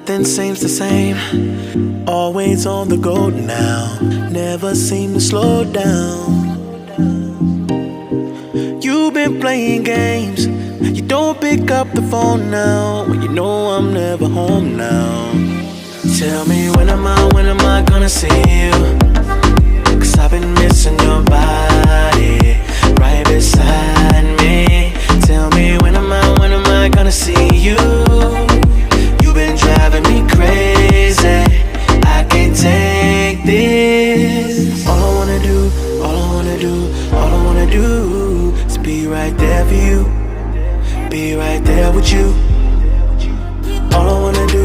Nothing seems the same. Always on the go now. Never seem to slow down. You've been playing games. You don't pick up the phone now. When you know I'm never home now. Tell me when am I gonna see you? 'Cause I've been missing your body right beside me. Tell me when am I gonna see you? You've been driving me crazy. I can't take this. All I wanna do is be right there for you. Be right there with you. All I wanna do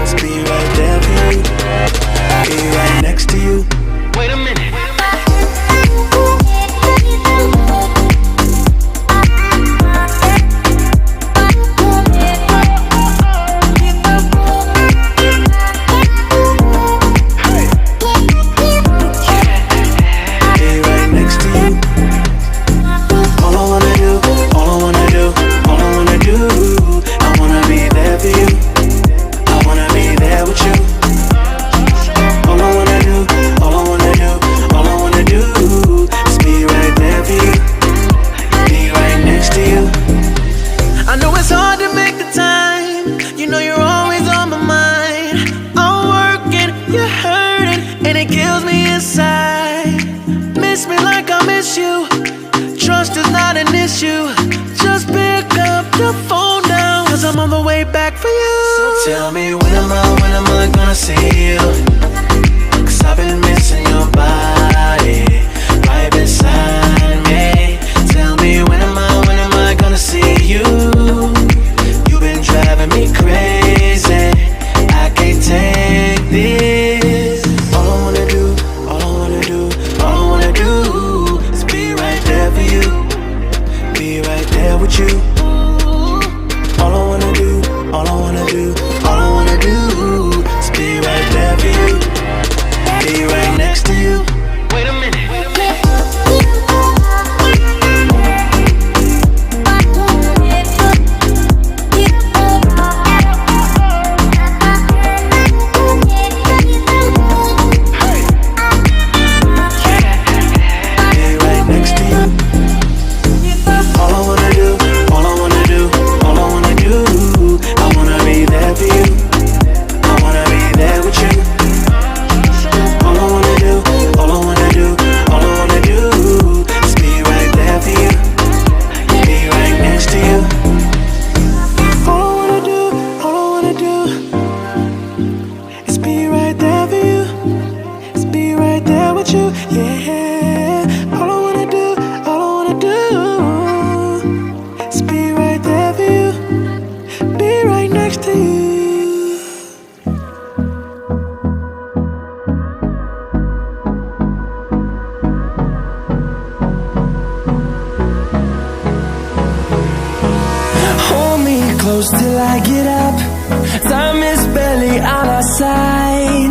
is be right there for you. Be right next to you. Wait a minute. Trust is not an issue. Just pick up the phone now, 'cause I'm on the way back for you. So tell me when am I gonna see you? 'Cause I've been missing your body right beside me. Tell me when am I gonna see you? You've been driving me crazy. I can't take this. All I wanna do is be right there for you. Be right there with you. All I wanna do is be right there for you. Be right next to you. Wait a minute. Close till I get up. Time is barely on our side.